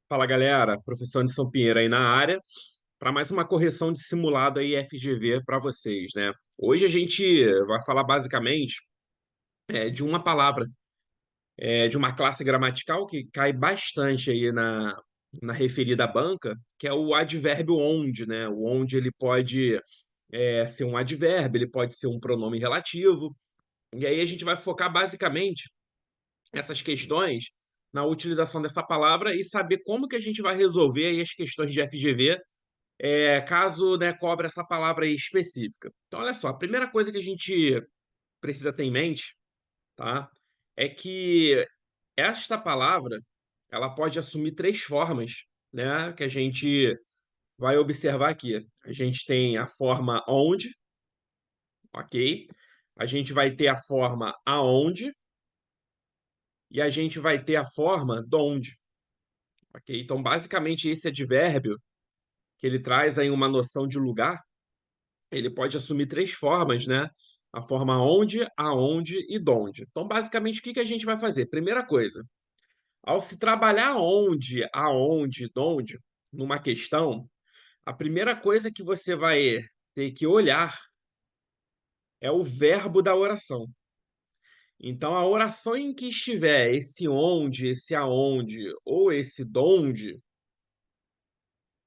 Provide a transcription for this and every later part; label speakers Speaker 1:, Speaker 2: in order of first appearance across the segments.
Speaker 1: Fala galera, professor Anderson Pinheiro aí na área para mais uma correção de simulado aí FGV para vocês, né? Hoje a gente vai falar basicamente de uma palavra, de uma classe gramatical que cai bastante aí na referida banca, que é o advérbio onde, né? O onde ele pode ser um advérbio, ele pode ser um pronome relativo, e aí a gente vai focar basicamente essas questões na utilização dessa palavra e saber como que a gente vai resolver aí as questões de FGV caso, né, cobre essa palavra aí específica. Então, olha só, a primeira coisa que a gente precisa ter em mente, tá, é que esta palavra ela pode assumir três formas, né, que a gente vai observar aqui. A gente tem a forma onde, ok? A gente vai ter a forma aonde e a gente vai ter a forma donde, ok? Então, basicamente, esse advérbio que ele traz aí uma noção de lugar, ele pode assumir três formas, né? A forma onde, aonde e donde. Então, basicamente, o que que a gente vai fazer? Primeira coisa, ao se trabalhar onde, aonde, donde, numa questão, a primeira coisa que você vai ter que olhar é o verbo da oração. Então, a oração em que estiver esse onde, esse aonde ou esse donde,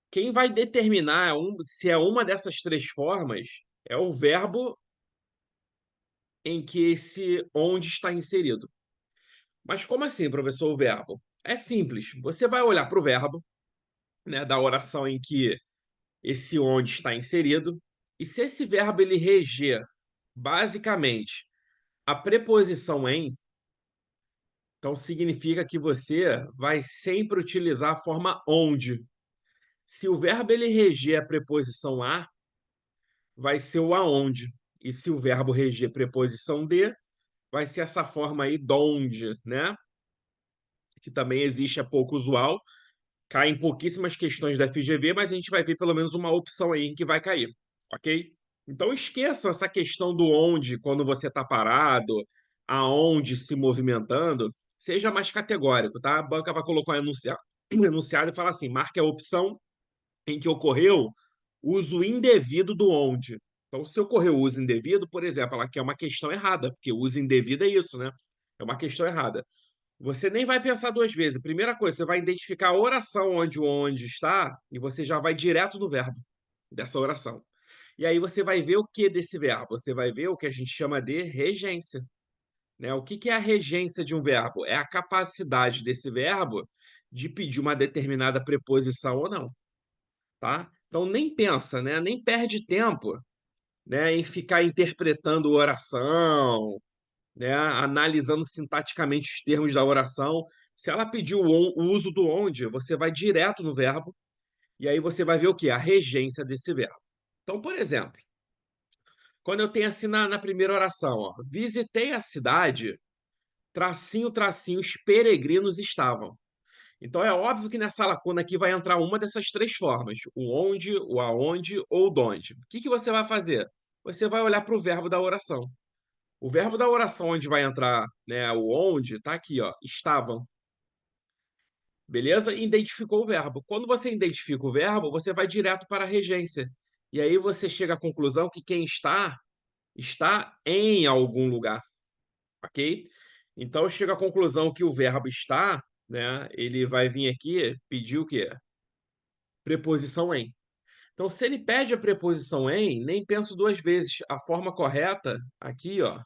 Speaker 1: quem vai determinar se é uma dessas três formas é o verbo em que esse onde está inserido. Mas como assim, professor, o verbo? É simples. Você vai olhar para o verbo, né, da oração em que esse onde está inserido, e se esse verbo ele reger basicamente a preposição em, então significa que você vai sempre utilizar a forma onde. Se o verbo ele reger a preposição a, vai ser o aonde. E se o verbo reger a preposição de, vai ser essa forma aí donde, né? Que também existe, é pouco usual, cai em pouquíssimas questões da FGV, mas a gente vai ver pelo menos uma opção aí em que vai cair, ok? Então esqueçam essa questão do onde, quando você está parado, aonde se movimentando, seja mais categórico, tá? A banca vai colocar um enunciado e falar assim: marque a opção em que ocorreu uso indevido do onde. Então, se ocorreu uso indevido, por exemplo, ela quer uma questão errada, porque uso indevido é isso, né? É uma questão errada. Você nem vai pensar duas vezes. Primeira coisa, você vai identificar a oração onde o onde está e você já vai direto no verbo dessa oração. E aí você vai ver o que desse verbo? Você vai ver o que a gente chama de regência, né? O que que é a regência de um verbo? É a capacidade desse verbo de pedir uma determinada preposição ou não, tá? Então nem pensa, né? Nem perde tempo, né, em ficar interpretando oração, né, analisando sintaticamente os termos da oração. Se ela pediu o uso do onde, você vai direto no verbo e aí você vai ver o que? A regência desse verbo. Então, por exemplo, quando eu tenho assim na primeira oração, ó, visitei a cidade, tracinho, tracinho, os peregrinos estavam. Então é óbvio que nessa lacuna aqui vai entrar uma dessas três formas: o onde, o aonde ou o donde. O que que você vai fazer? Você vai olhar para o verbo da oração. O verbo da oração onde vai entrar, né, o onde, tá aqui, ó, estavam. Beleza? Identificou o verbo. Quando você identifica o verbo, você vai direto para a regência. E aí você chega à conclusão que quem está em algum lugar, ok? Então eu chego à conclusão que o verbo está, né, ele vai vir aqui pedir o quê? Preposição em. Então, se ele pede a preposição em, nem penso duas vezes. A forma correta aqui, ó,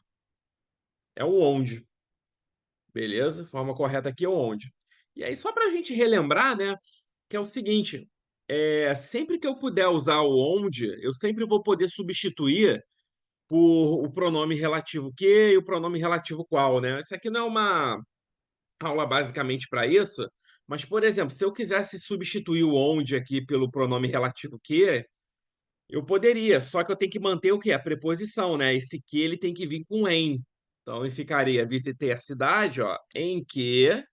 Speaker 1: é o onde. Beleza? Forma correta aqui é o onde. E aí, só para a gente relembrar, né, que é o seguinte: sempre que eu puder usar o onde, eu sempre vou poder substituir por o pronome relativo que e o pronome relativo qual, né? Isso aqui não é uma aula basicamente para isso, mas, por exemplo, se eu quisesse substituir o onde aqui pelo pronome relativo que, eu poderia, só que eu tenho que manter o quê? A preposição, né? Esse que ele tem que vir com em. Então, eu ficaria, visitei a cidade, ó, em que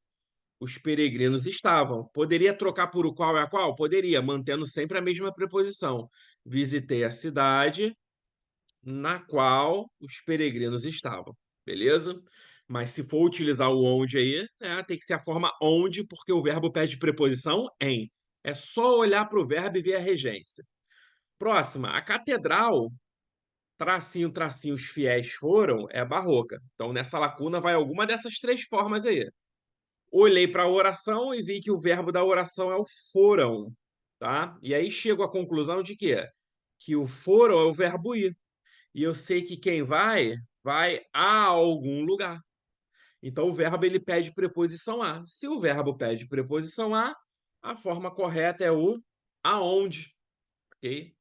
Speaker 1: os peregrinos estavam. Poderia trocar por o qual é a qual? Poderia, mantendo sempre a mesma preposição. Visitei a cidade na qual os peregrinos estavam. Beleza? Mas se for utilizar o onde aí, né, tem que ser a forma onde, porque o verbo pede preposição em. É só olhar para o verbo e ver a regência. Próxima, a catedral, tracinho, tracinho, os fiéis foram, é barroca. Então, nessa lacuna vai alguma dessas três formas aí. Olhei para a oração e vi que o verbo da oração é o foram, tá? E aí chego à conclusão de quê? Que o foram é o verbo ir. E eu sei que quem vai, vai a algum lugar. Então o verbo ele pede preposição a. Se o verbo pede preposição a forma correta é o aonde, ok?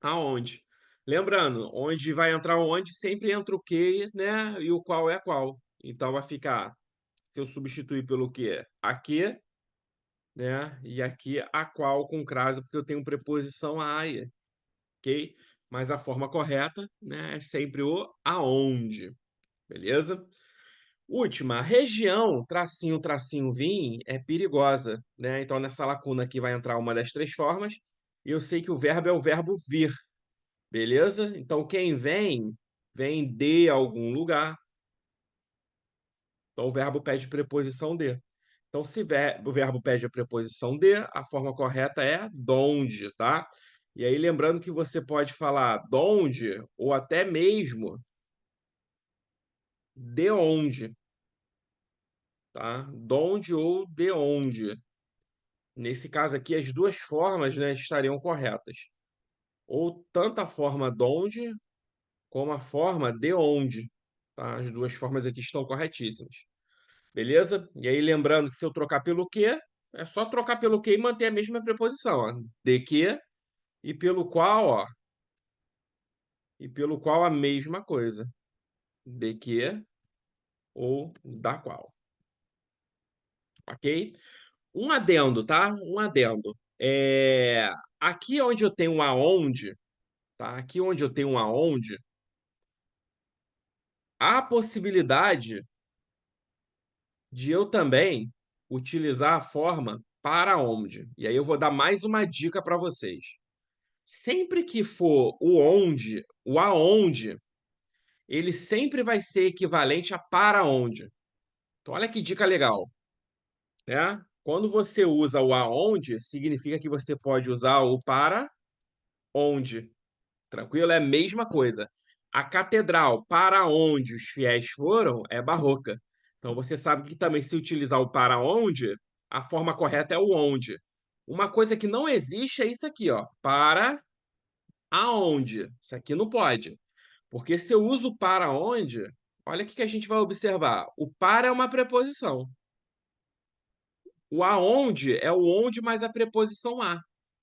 Speaker 1: Aonde. Lembrando, onde vai entrar onde, sempre entra o que, né? E o qual é qual. Então vai ficar, se eu substituir pelo que? Aqui, né? E aqui a qual com crase, porque eu tenho preposição a aí, ok? Mas a forma correta, né, é sempre o aonde, beleza? Última, região, tracinho, tracinho, vim, é perigosa, né? Então, nessa lacuna aqui vai entrar uma das três formas, e eu sei que o verbo é o verbo vir, beleza? Então, quem vem, vem de algum lugar. Então, o verbo pede preposição de. Então, se o verbo pede a preposição de, a forma correta é donde, tá? E aí, lembrando que você pode falar donde ou até mesmo de onde, tá? Donde ou de onde. Nesse caso aqui, as duas formas, né, estariam corretas. Ou tanto a forma donde como a forma de onde. Tá? As duas formas aqui estão corretíssimas. Beleza? E aí, lembrando que se eu trocar pelo que, é só trocar pelo que e manter a mesma preposição. Ó. De que e pelo qual, ó. E pelo qual a mesma coisa. De que ou da qual. Ok? Um adendo, tá? Um adendo. Aqui onde eu tenho um aonde, tá? Aqui onde eu tenho um aonde, há a possibilidade de eu também utilizar a forma para onde. E aí eu vou dar mais uma dica para vocês. Sempre que for o onde, o aonde, ele sempre vai ser equivalente a para onde. Então olha que dica legal, né? Quando você usa o aonde, significa que você pode usar o para onde. Tranquilo? É a mesma coisa. A catedral para onde os fiéis foram é barroca. Então você sabe que também se utilizar o para onde, a forma correta é o onde. Uma coisa que não existe é isso aqui, ó. Para aonde. Isso aqui não pode. Porque se eu uso para onde, olha o que a gente vai observar. O para é uma preposição. O aonde é o onde mais a preposição a.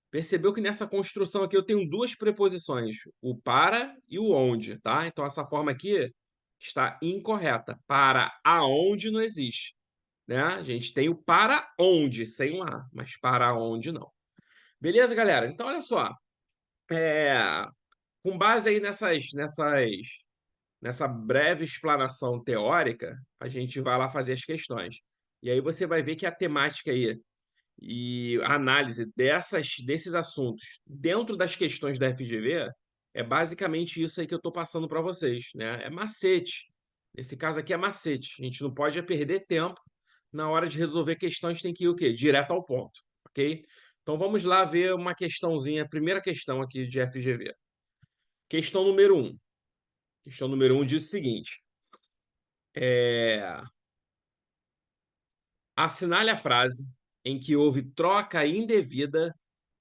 Speaker 1: Percebeu que nessa construção aqui eu tenho duas preposições, o para e o onde, tá? Então essa forma aqui está incorreta. Para aonde não existe, né? A gente tem o para onde, sem o a, mas para onde não. Beleza, galera? Então olha só, é, com base aí nessa breve explanação teórica, a gente vai lá fazer as questões. E aí você vai ver que a temática aí e a análise desses assuntos dentro das questões da FGV é basicamente isso aí que eu estou passando para vocês, né? É macete. Nesse caso aqui é macete. A gente não pode perder tempo na hora de resolver questões, tem que ir o quê? Direto ao ponto, ok? Então vamos lá ver uma questãozinha, a primeira questão aqui de FGV. Questão número 1. Questão número 1 diz o seguinte: é... assinale a frase em que houve troca indevida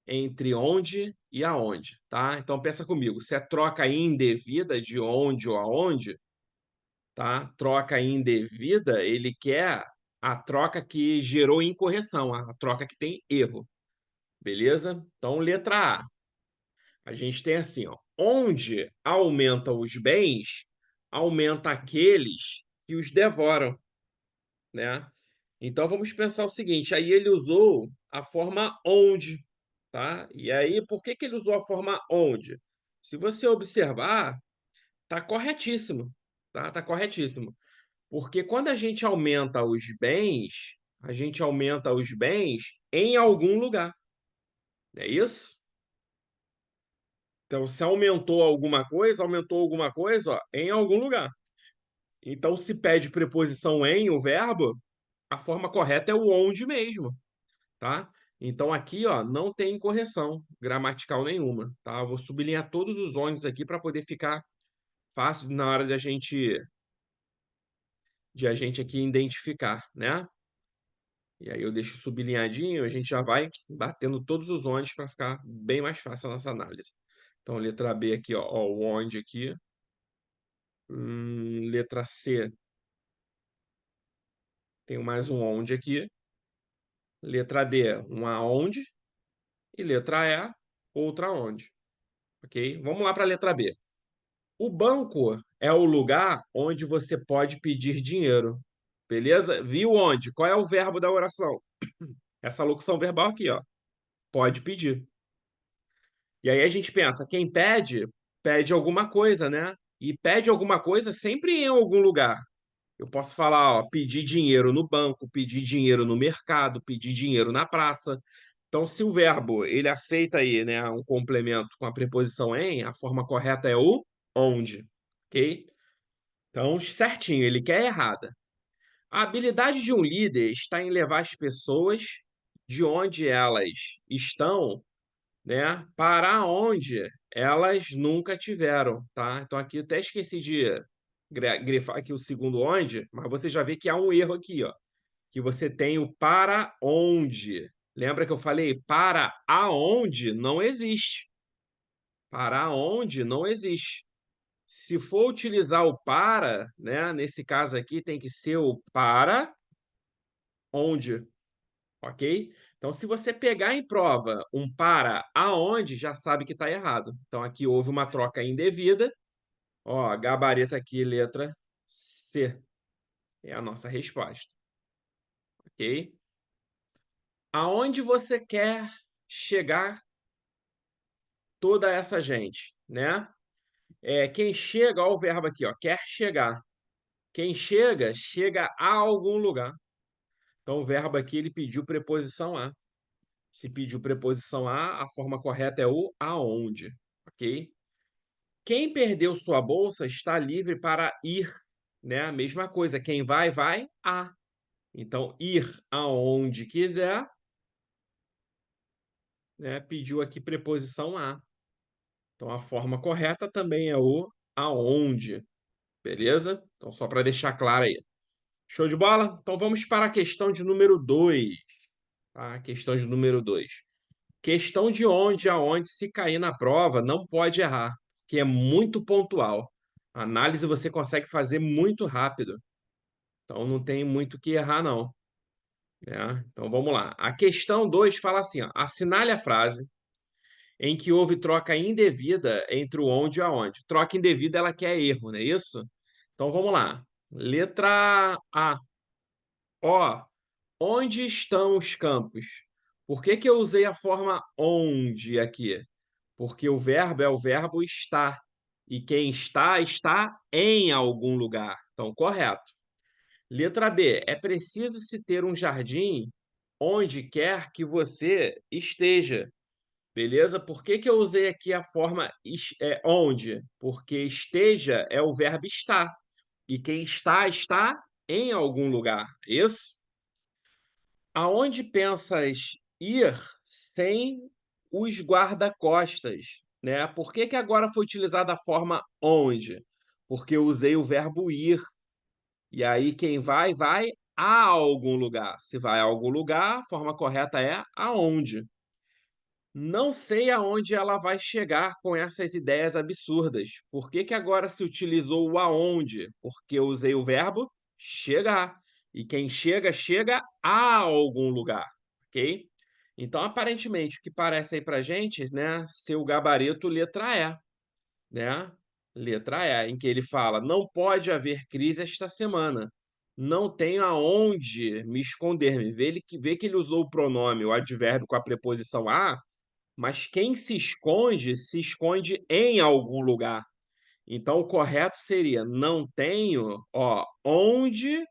Speaker 1: entre onde e aonde, tá? Então pensa comigo, se é troca indevida de onde ou aonde, tá? Troca indevida, ele quer a troca que gerou incorreção, a troca que tem erro, beleza? Então letra A, a gente tem assim, ó, onde aumenta os bens, aumenta aqueles que os devoram, né? Então vamos pensar o seguinte, aí ele usou a forma onde, tá? E aí por que que ele usou a forma onde? Se você observar, tá corretíssimo, tá? Tá corretíssimo. Porque quando a gente aumenta os bens, a gente aumenta os bens em algum lugar. É isso? Então, se aumentou alguma coisa, ó, em algum lugar. Então, se pede preposição em o verbo, a forma correta é o onde mesmo, tá? Então, aqui, ó, não tem correção gramatical nenhuma, tá? Eu vou sublinhar todos os ondes aqui para poder ficar fácil na hora de a gente aqui identificar, né? E aí eu deixo sublinhadinho, a gente já vai batendo todos os ondes para ficar bem mais fácil a nossa análise. Então, letra B aqui, ó, o onde aqui. Letra C, tem mais um onde aqui. Letra D, um aonde. E letra E, outra onde. Ok? Vamos lá para a letra B. O banco é o lugar onde você pode pedir dinheiro. Beleza? Viu onde? Qual é o verbo da oração? Essa locução verbal aqui, ó. Pode pedir. E aí a gente pensa, quem pede, pede alguma coisa, né? E pede alguma coisa sempre em algum lugar. Eu posso falar, ó, pedir dinheiro no banco, pedir dinheiro no mercado, pedir dinheiro na praça. Então, se o verbo ele aceita aí, né, um complemento com a preposição em, a forma correta é o onde, ok? Então, certinho, ele quer errada. A habilidade de um líder está em levar as pessoas de onde elas estão, né, para onde elas nunca tiveram, tá? Então aqui eu até esqueci de grifar aqui o segundo onde, mas você já vê que há um erro aqui, ó, que você tem o para onde. Lembra que eu falei para aonde não existe. Para onde não existe. Se for utilizar o para, né, nesse caso aqui tem que ser o para onde, ok? Então, se você pegar em prova um para aonde, já sabe que está errado. Então, aqui houve uma troca indevida. Ó, gabarito aqui, letra C. É a nossa resposta, ok? Aonde você quer chegar toda essa gente, né? Quem chega, ó, o verbo aqui, ó, quer chegar. Quem chega, chega a algum lugar. Então, o verbo aqui, ele pediu preposição a. Se pediu preposição a forma correta é o aonde, ok? Quem perdeu sua bolsa está livre para ir, né? A mesma coisa, quem vai, vai a. Então, ir aonde quiser, né? Pediu aqui preposição a. Então, a forma correta também é o aonde, beleza? Então, só para deixar claro aí. Show de bola? Então, vamos para a questão de número 2. Tá? Questão de número 2. Questão de onde aonde, se cair na prova, não pode errar, que é muito pontual. A análise você consegue fazer muito rápido. Então não tem muito o que errar, não. Né? Então vamos lá. A questão 2 fala assim: ó, assinale a frase em que houve troca indevida entre o onde e aonde. Troca indevida ela quer erro, não é isso? Então vamos lá. Letra A. Ó, onde estão os campos? Por que que eu usei a forma onde aqui? Porque o verbo é o verbo estar. E quem está, está em algum lugar. Então, correto. Letra B. É preciso se ter um jardim onde quer que você esteja. Beleza? Por que que eu usei aqui a forma onde? Porque esteja é o verbo estar. E quem está, está em algum lugar. Isso? Aonde pensas ir sem os guarda-costas, né? Por que que agora foi utilizada a forma onde? Porque eu usei o verbo ir. E aí quem vai, vai a algum lugar. Se vai a algum lugar, a forma correta é aonde. Não sei aonde ela vai chegar com essas ideias absurdas. Por que que agora se utilizou o aonde? Porque eu usei o verbo chegar. E quem chega, chega a algum lugar, ok? Então, aparentemente, o que parece aí pra gente, né, ser o gabarito letra E, né? Letra E, em que ele fala: não pode haver crise esta semana. Não tenho aonde me esconder-me. Vê que ele usou o pronome, o advérbio com a preposição a, mas quem se esconde em algum lugar. Então, o correto seria: não tenho, ó, onde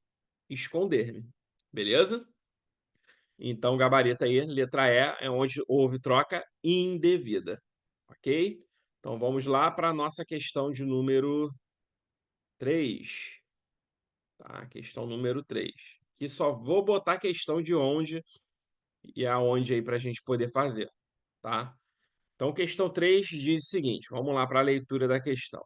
Speaker 1: esconder-me. Beleza? Então, o gabarito aí, letra E, é onde houve troca indevida. Ok? Então, vamos lá para a nossa questão de número 3. Tá? Questão número 3. Que só vou botar a questão de onde e aonde aí para a gente poder fazer, tá? Então, questão 3 diz o seguinte, vamos lá para a leitura da questão.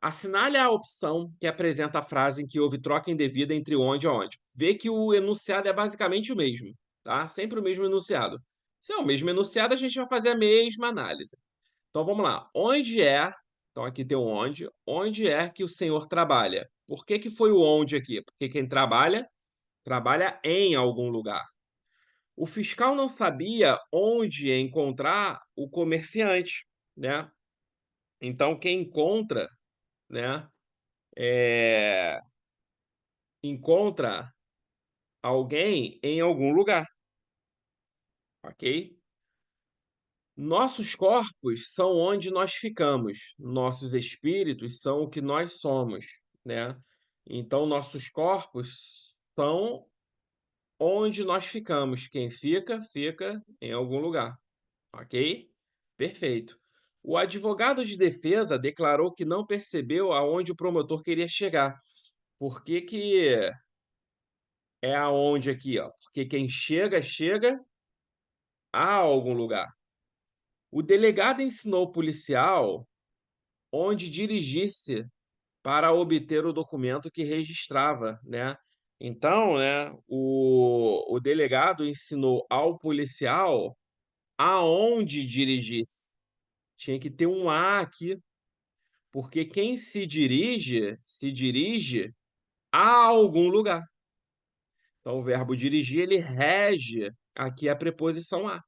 Speaker 1: Assinale a opção que apresenta a frase em que houve troca indevida entre onde e onde. Vê que o enunciado é basicamente o mesmo, tá? Sempre o mesmo enunciado. Se é o mesmo enunciado, a gente vai fazer a mesma análise. Então vamos lá. Onde é? Então aqui tem o onde. Onde é que o senhor trabalha? Por que que foi o onde aqui? Porque quem trabalha, trabalha em algum lugar. O fiscal não sabia onde encontrar o comerciante, né? Então quem encontra, né? Encontra alguém em algum lugar, ok? Nossos corpos são onde nós ficamos, nossos espíritos são o que nós somos, né? Então, nossos corpos são onde nós ficamos. Quem fica, fica em algum lugar, ok? Perfeito. O advogado de defesa declarou que não percebeu aonde o promotor queria chegar. Por que que é aonde aqui, ó? Porque quem chega, chega a algum lugar. O delegado ensinou o policial onde dirigir-se para obter o documento que registrava, né? Então, né, o delegado ensinou ao policial aonde dirigir-se. Tinha que ter um A aqui, porque quem se dirige a algum lugar. Então, o verbo dirigir, ele rege aqui a preposição a.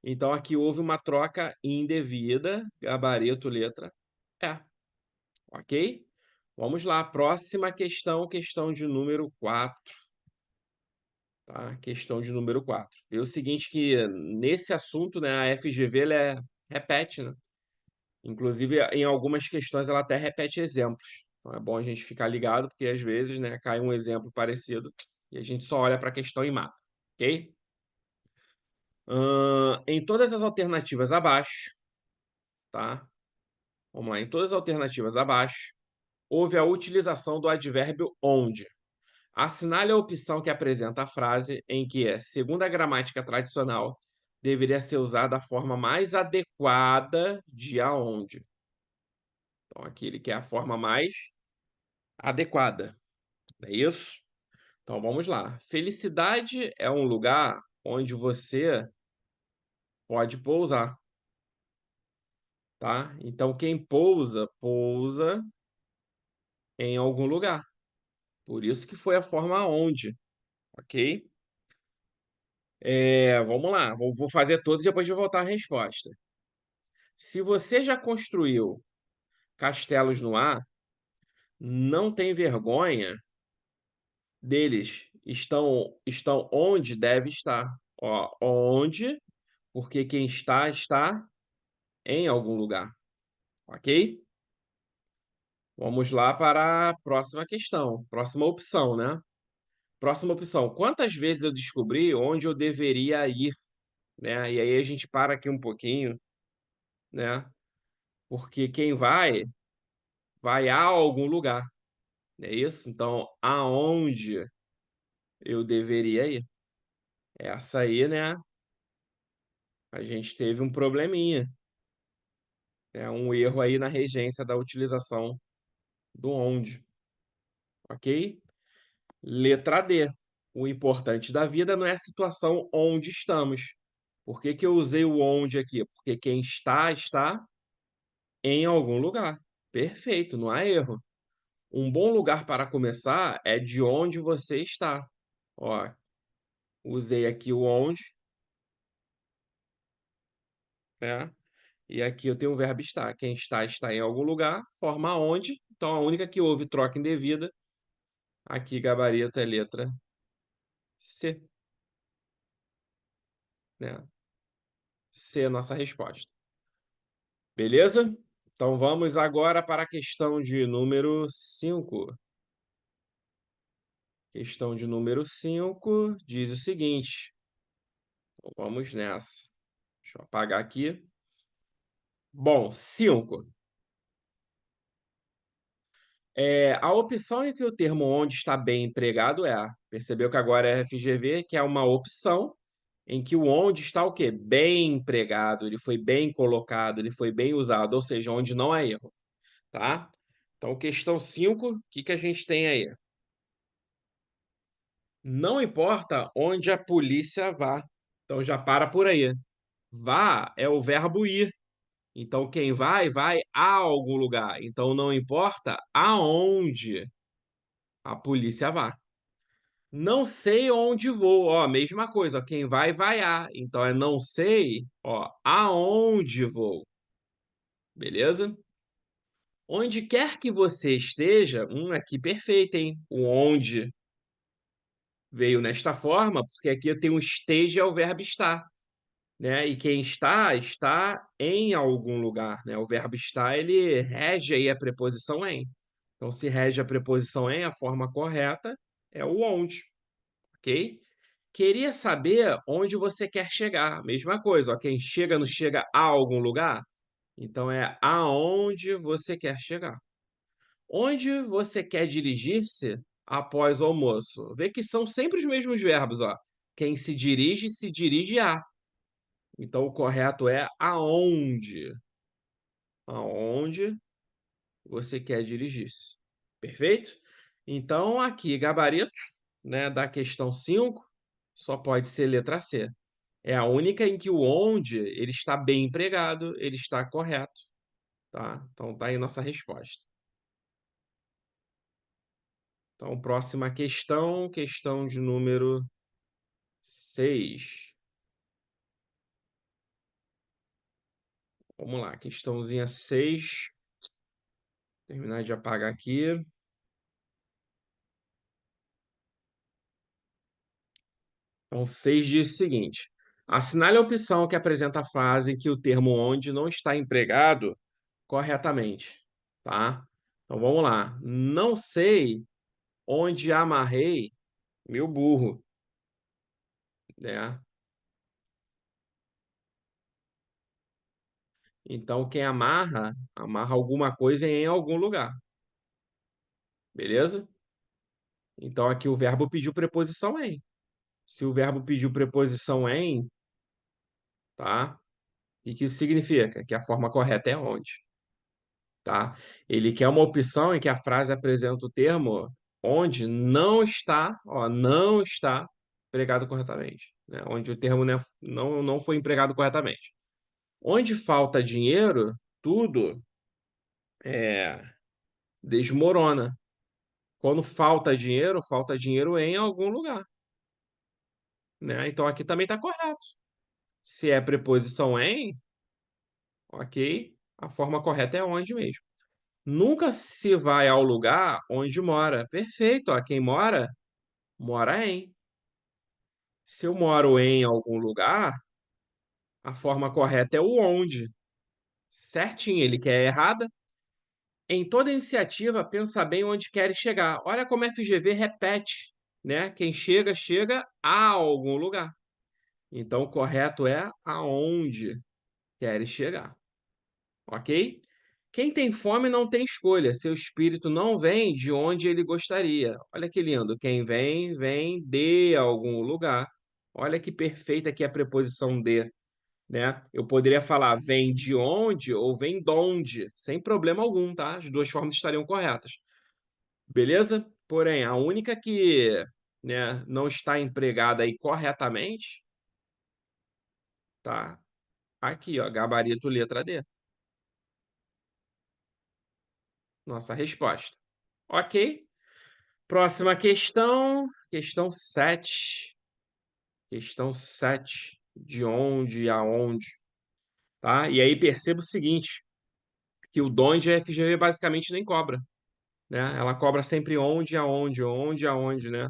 Speaker 1: Então, aqui houve uma troca indevida, gabarito, letra E. Ok? Vamos lá, próxima questão, questão de número 4. Tá? Questão de número 4. É o seguinte que nesse assunto, né, a FGV repete, né? Inclusive, em algumas questões ela até repete exemplos. Então é bom a gente ficar ligado, porque às vezes, né, cai um exemplo parecido e a gente só olha para a questão e mata, ok? Em todas as alternativas abaixo, tá? Vamos lá, em todas as alternativas abaixo, houve a utilização do advérbio onde. Assinale a opção que apresenta a frase em que segundo a gramática tradicional, deveria ser usada a forma mais adequada de aonde. Então, aqui ele quer a forma mais adequada. É isso? Então, vamos lá. Felicidade é um lugar onde você pode pousar, tá? Então, quem pousa, pousa em algum lugar. Por isso que foi a forma onde, ok? Vamos lá. Vou fazer todos e depois vou voltar à resposta. Se você já construiu castelos no ar, não tem vergonha deles. Estão onde deve estar. Ó, onde, porque quem está, está em algum lugar. Ok? Vamos lá para a próxima questão. Próxima opção, né? Próxima opção. Quantas vezes eu descobri onde eu deveria ir? Né? E aí a gente para aqui um pouquinho, né? Porque quem vai, vai a algum lugar. É isso? Então, aonde eu deveria ir? Essa aí, né? A gente teve um probleminha, né? Um erro aí na regência da utilização do onde, ok? Letra D. O importante da vida não é a situação onde estamos. Por que que eu usei o onde aqui? Porque quem está, está em algum lugar. Perfeito, não há erro. Um bom lugar para começar é de onde você está. Ó, usei aqui o onde, né? E aqui eu tenho o verbo estar. Quem está, está em algum lugar, forma onde. Então, a única que houve troca indevida, aqui gabarito é letra C, né? C é a nossa resposta. Beleza? Então, vamos agora para a questão de número 5. Questão de número 5 diz o seguinte. Então, vamos nessa. Deixa eu apagar aqui. Bom, 5. A opção em que o termo onde está bem empregado percebeu que agora é FGV, que é uma opção em que o onde está o quê? Bem empregado, ele foi bem colocado, ele foi bem usado, ou seja, onde não há erro, tá? Então, questão 5, o que que a gente tem aí? Não importa onde a polícia vá. Então, já para por aí. Vá é o verbo ir. Então, quem vai, vai a algum lugar. Então, não importa aonde a polícia vá. Não sei onde vou, ó, mesma coisa, ó, quem vai, vai a. Então, é não sei, ó, aonde vou. Beleza? Onde quer que você esteja, aqui perfeito, hein? O onde veio nesta forma, porque aqui eu tenho um esteja é o verbo estar, né? E quem está, está em algum lugar, né? O verbo estar, ele rege aí a preposição em. Então, se rege a preposição em, a forma correta é o onde, ok? Queria saber onde você quer chegar. Mesma coisa, ó, quem chega não chega a algum lugar? Então, é aonde você quer chegar. Onde você quer dirigir-se após o almoço? Vê que são sempre os mesmos verbos, ó. Quem se dirige a. Então, o correto é aonde. Aonde você quer dirigir-se. Perfeito? Então, aqui, gabarito, né, da questão 5 só pode ser letra C. É a única em que o onde ele está bem empregado, ele está correto, tá? Então, tá aí nossa resposta. Então, próxima questão, questão de número 6. Vamos lá, questãozinha 6. Terminar de apagar aqui. Então, 6 diz o seguinte: assinale a opção que apresenta a frase em que o termo onde não está empregado corretamente, tá? Então, vamos lá. Não sei onde amarrei meu burro, né? Então, quem amarra, amarra alguma coisa em algum lugar, beleza? Então, aqui o verbo pediu preposição em. Se o verbo pediu preposição em, tá? E que isso significa? Que a forma correta é onde, tá? Ele quer uma opção em que a frase apresenta o termo onde não está, ó, não está empregado corretamente, né? Onde o termo não foi empregado corretamente. Onde falta dinheiro, tudo é, desmorona. Quando falta dinheiro em algum lugar, né? Então aqui também está correto. Se é preposição em, ok, a forma correta é onde mesmo. Nunca se vai ao lugar onde mora. Perfeito, ó, quem mora, mora em. Se eu moro em algum lugar, a forma correta é o onde. Certinho, ele quer errada. Em toda iniciativa, pensa bem onde quer chegar. Olha como a FGV repete, né? Quem chega, chega a algum lugar. Então, o correto é aonde quer chegar. Ok? Quem tem fome não tem escolha. Seu espírito não vem de onde ele gostaria. Olha que lindo. Quem vem, vem de algum lugar. Olha que perfeita aqui a preposição de, né? Eu poderia falar vem de onde ou vem donde, sem problema algum, tá? As duas formas estariam corretas. Beleza? Porém, a única que, né, não está empregada aí corretamente, tá? Aqui, ó, gabarito letra D. Nossa resposta. Ok? Próxima questão, questão 7. Questão 7. De onde e aonde, tá? E aí perceba o seguinte, que o donde a FGV basicamente nem cobra, né? Ela cobra sempre onde, aonde, né?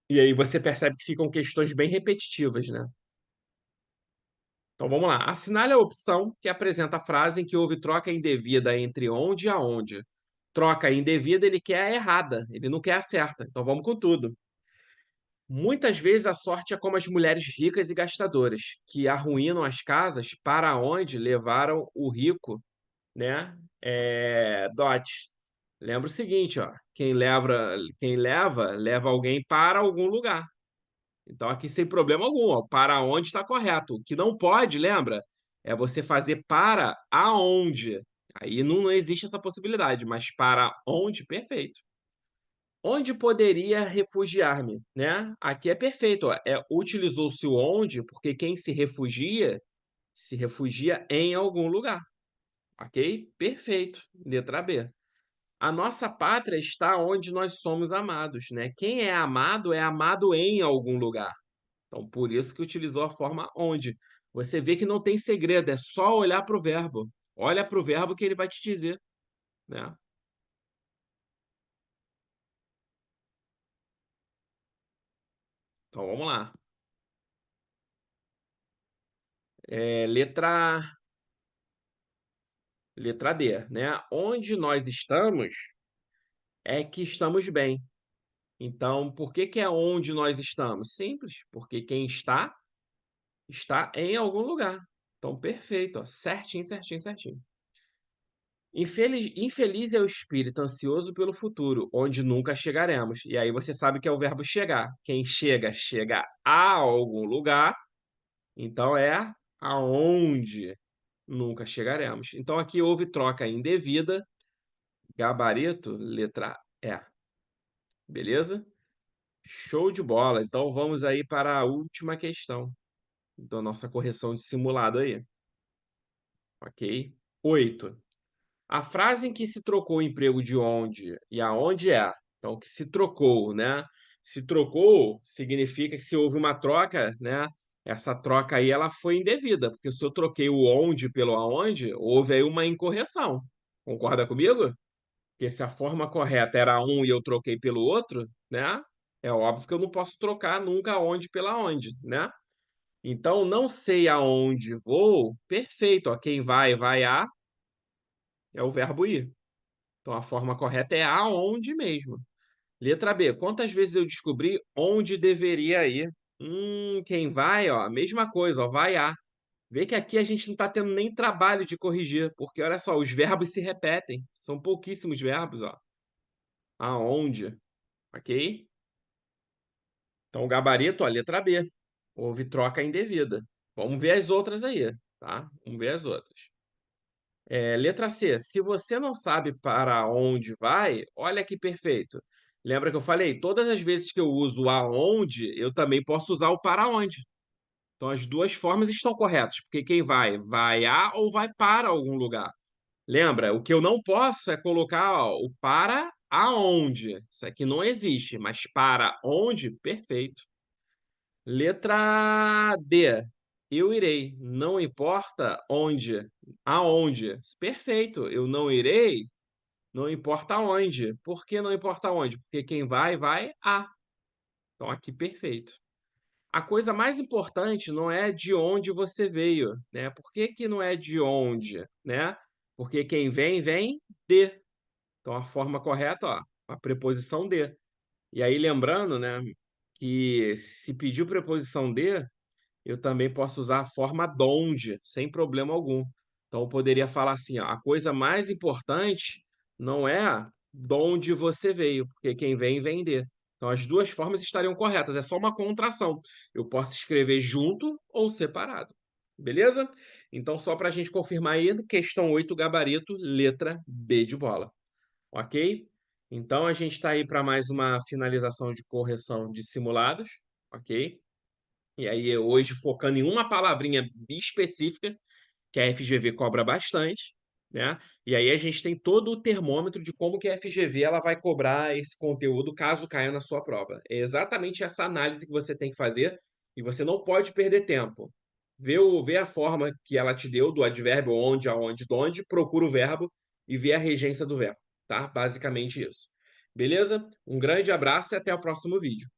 Speaker 1: E aí você percebe que ficam questões bem repetitivas, né? Então vamos lá. Assinale a opção que apresenta a frase em que houve troca indevida entre onde e aonde. Troca indevida, ele quer a errada, ele não quer a certa. Então vamos com tudo. Muitas vezes a sorte é como as mulheres ricas e gastadoras, que arruinam as casas para onde levaram o rico, né? Dote. Lembra o seguinte, ó, leva alguém para algum lugar. Então, aqui sem problema algum, ó, para onde está correto. O que não pode, lembra, é você fazer para aonde. Aí não existe essa possibilidade, mas para onde, perfeito. Onde poderia refugiar-me, né? Aqui é perfeito, ó. Utilizou-se o onde, porque quem se refugia em algum lugar, ok? Perfeito. Letra B. A nossa pátria está onde nós somos amados, né? Quem é amado em algum lugar. Então, por isso que utilizou a forma onde. Você vê que não tem segredo, é só olhar para o verbo. Olha para o verbo que ele vai te dizer, né? Então, vamos lá. É, letra D, né? Onde nós estamos é que estamos bem. Então, por que que é onde nós estamos? Simples, porque quem está, está em algum lugar. Então, perfeito, ó. Certinho, certinho, certinho. Infeliz é o espírito ansioso pelo futuro, onde nunca chegaremos. E aí você sabe que é o verbo chegar. Quem chega, chega a algum lugar, então é aonde nunca chegaremos. Então aqui houve troca indevida, gabarito, letra E. Beleza? Show de bola. Então vamos aí para a última questão da nossa correção de simulado aí. Ok? 8. A frase em que se trocou o emprego de onde e aonde é. Então, que se trocou, né? Se trocou significa que se houve uma troca, né? Essa troca aí ela foi indevida, porque se eu troquei o onde pelo aonde, houve aí uma incorreção. Concorda comigo? Porque se a forma correta era um e eu troquei pelo outro, né? É óbvio que eu não posso trocar nunca onde pela onde, né? Então, não sei aonde vou, perfeito. Ó, quem vai, vai a, é o verbo ir. Então a forma correta é aonde mesmo. Letra B. Quantas vezes eu descobri onde deveria ir? Quem vai, ó, a mesma coisa, ó, vai a. Vê que aqui a gente não está tendo nem trabalho de corrigir, porque olha só, os verbos se repetem. São pouquíssimos verbos, ó. Aonde, ok? Então o gabarito, ó, letra B. Houve troca indevida. Vamos ver as outras aí, tá? Vamos ver as outras. Letra C. Se você não sabe para onde vai, olha que perfeito. Lembra que eu falei? Todas as vezes que eu uso aonde, eu também posso usar o para onde. Então as duas formas estão corretas, porque quem vai, vai a ou vai para algum lugar. Lembra? O que eu não posso é colocar ó, o para aonde. Isso aqui não existe, mas para onde, perfeito. Letra D. Eu irei, não importa onde, aonde. Perfeito, eu não irei, não importa onde. Por que não importa onde? Porque quem vai, vai a. Então aqui perfeito. A coisa mais importante não é de onde você veio, né? Por que que não é de onde, né? Porque quem vem, vem de. Então a forma correta, ó, a preposição de. E aí lembrando, né, que se pediu preposição de, eu também posso usar a forma donde, sem problema algum. Então, eu poderia falar assim, ó, a coisa mais importante não é de onde você veio, porque quem vem, vem de. Então, as duas formas estariam corretas, é só uma contração. Eu posso escrever junto ou separado. Beleza? Então, só para a gente confirmar aí, questão 8, gabarito, letra B de bola. Ok? Então, a gente está aí para mais uma finalização de correção de simulados. Ok? E aí, hoje, focando em uma palavrinha específica, que a FGV cobra bastante, né? E aí a gente tem todo o termômetro de como que a FGV ela vai cobrar esse conteúdo caso caia na sua prova. É exatamente essa análise que você tem que fazer e você não pode perder tempo. Vê a forma que ela te deu do advérbio onde, aonde, donde, procura o verbo e vê a regência do verbo, tá? Basicamente isso. Beleza? Um grande abraço e até o próximo vídeo.